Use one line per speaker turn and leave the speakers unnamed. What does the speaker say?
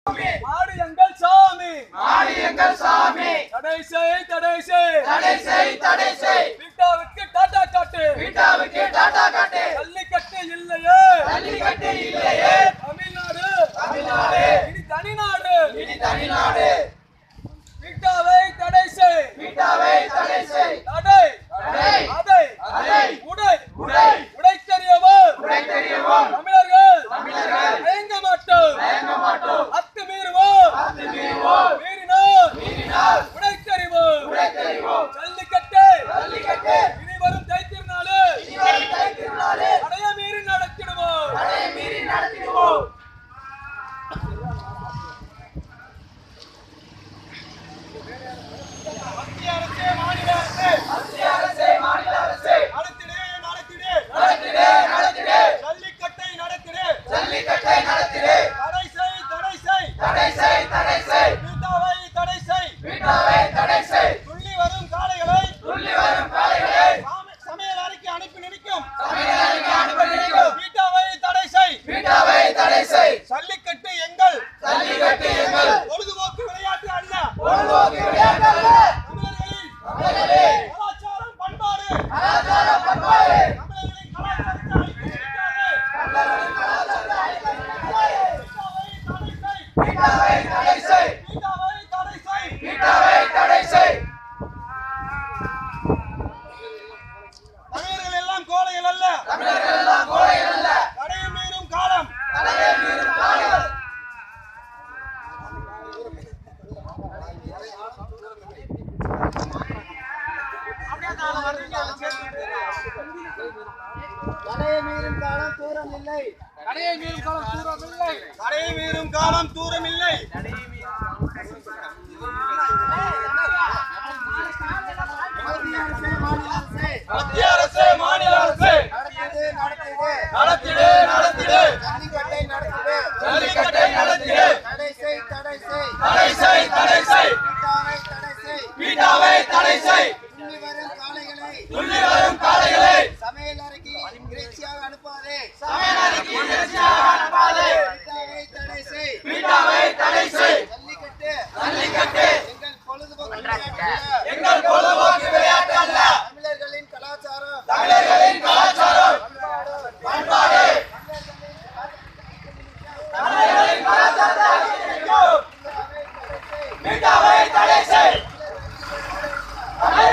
மாடு எங்கள் சாமி,
மாடு எங்கள் சாமி.
தடை செய், தடை செய்,
தடை செய், தடை செய்.
பீட்டாவுக்கு டாடா காட்டு,
பீட்டாவுக்கு டாடா காட்டு.
ஜல்லிக்கட்டு இல்லையே,
ஜல்லிக்கட்டு இல்லையே.
தமிழ்நாடு,
தமிழ்நாடு
இனி தனிநாடு,
இனி தனிநாடு.
பீட்டாவை தடை செய்,
பீட்டாவை தடை செய்.
தடை,
தடை,
அதை,
அதை,
உடை,
உடை,
உடைத்தெறியவும்
உடை தெரியவும்
தமிழர்கள்
தமிழர்கள்
தயங்க மாட்டோம்,
தயங்க மாட்டோம்.
அத்துமீறுவோம்,
அத்துமீறுவோம்,
மீறினோம்,
மீறினால்
உடைத்தெறிவோம்,
உடை தெரியவும்.
ஜல்லிக்கட்டு
ஜல்லிக்கட்டு
இனி வரும் தைத்திருநாளு
இனிவரும் தைத்திருநாளு
தடைய மீறி நடத்திடுவோம்.
தடையை மீறி நடத்திடுவோம்.
மத்திய அரசே, மாநில அரசே,
மத்திய அரசே, மாநில அரசே,
நடத்திடு, நடத்திடு,
நடத்திடு, நடத்திடு.
ஜல்லிக்கட்டை நடத்திடு,
ஜல்லிக்கட்டை நடத்திடு.
தடை செய், தடை செய்,
தடை செய், தடை செய்.
பீட்டாவை தடை செய்,
பீட்டாவை தடை செய்.
துள்ளி வரும் காளைகளை
துள்ளி வரும் காளைகளை
சமையல் அறைக்கு அனுப்பி நிற்கும்
தமிழருக்கு அனுப்பி நிற்கும்.
பீட்டாவை தடை செய்.
பீட்டாவை தடை செய்.
ஜல்லிக்கட்டு எங்கள்
ஜல்லிக்கட்டு எங்கள்
பொழுதுபோக்கு விளையாட்டு அல்ல,
பொழுதுபோக்கு விளையாட்டு அல்ல.
தமிழர்களின்
தமிழர்களின்
கலாச்சாரம் பண்பாடு,
கலாச்சார பண்பாடு.
தமிழர்களின் கலாச்சாரத்தை அழிக்காதே.
தமிழர்களின் கலாச்சாரத்தை அழிக்காதே.
பீட்டாவை தடை செய்,
பீட்டாவை தடை செய்.
பீட்டாவை தடை செய்.
பீட்டாவை தடை செய்.
தமிழர்கள் எல்லாம் கோழைகள் அல்ல,
தமிழர்கள் எல்லாம் கோழைகள் அல்ல.
தடையை மீறும் காலம்.
தடையை மீறும் காளைகள்.
தடையை மீறும் காலம் தூரம் இல்லை.
தடையை மீறும் காலம் தூரம் இல்லை. தடையை மீறும் காலம் தூரம் இல்லை.
மத்திய அரசே, மாநில அரசே,
மத்திய அரசே, மாநில அரசே,
நடத்திடு,
நடத்திடு,
ஜல்லிக்கட்டை நடத்திடு.
ஜல்லிக்கட்டை நடத்திடு,
தடை செய், தடை செய்.
தடை செய், தடை செய்,
பீட்டாவை தடை செய்.
பீட்டாவை தடை செய்,
துள்ளி வரும் காளைகளை
துள்ளி வரும் காளைகளை
சமையல் அறைக்கு இறைச்சியாக அனுப்பாதே.
சமையலறைக்கு இறைச்சியாக அனுப்பாதே.
பீட்டாவை தடை செய்.
பீட்டாவை தடை செய்.
ஜல்லிக்கட்டு
ஜல்லிக்கட்டு
எங்கள் பொழுதுபோக்கு விளையாட்டு அல்ல.
எங்கள் பொழுதுபோக்கு விளையாட்டு அல்ல,
தமிழர்களின் கலாச்சாரம்.
தமிழர்களின்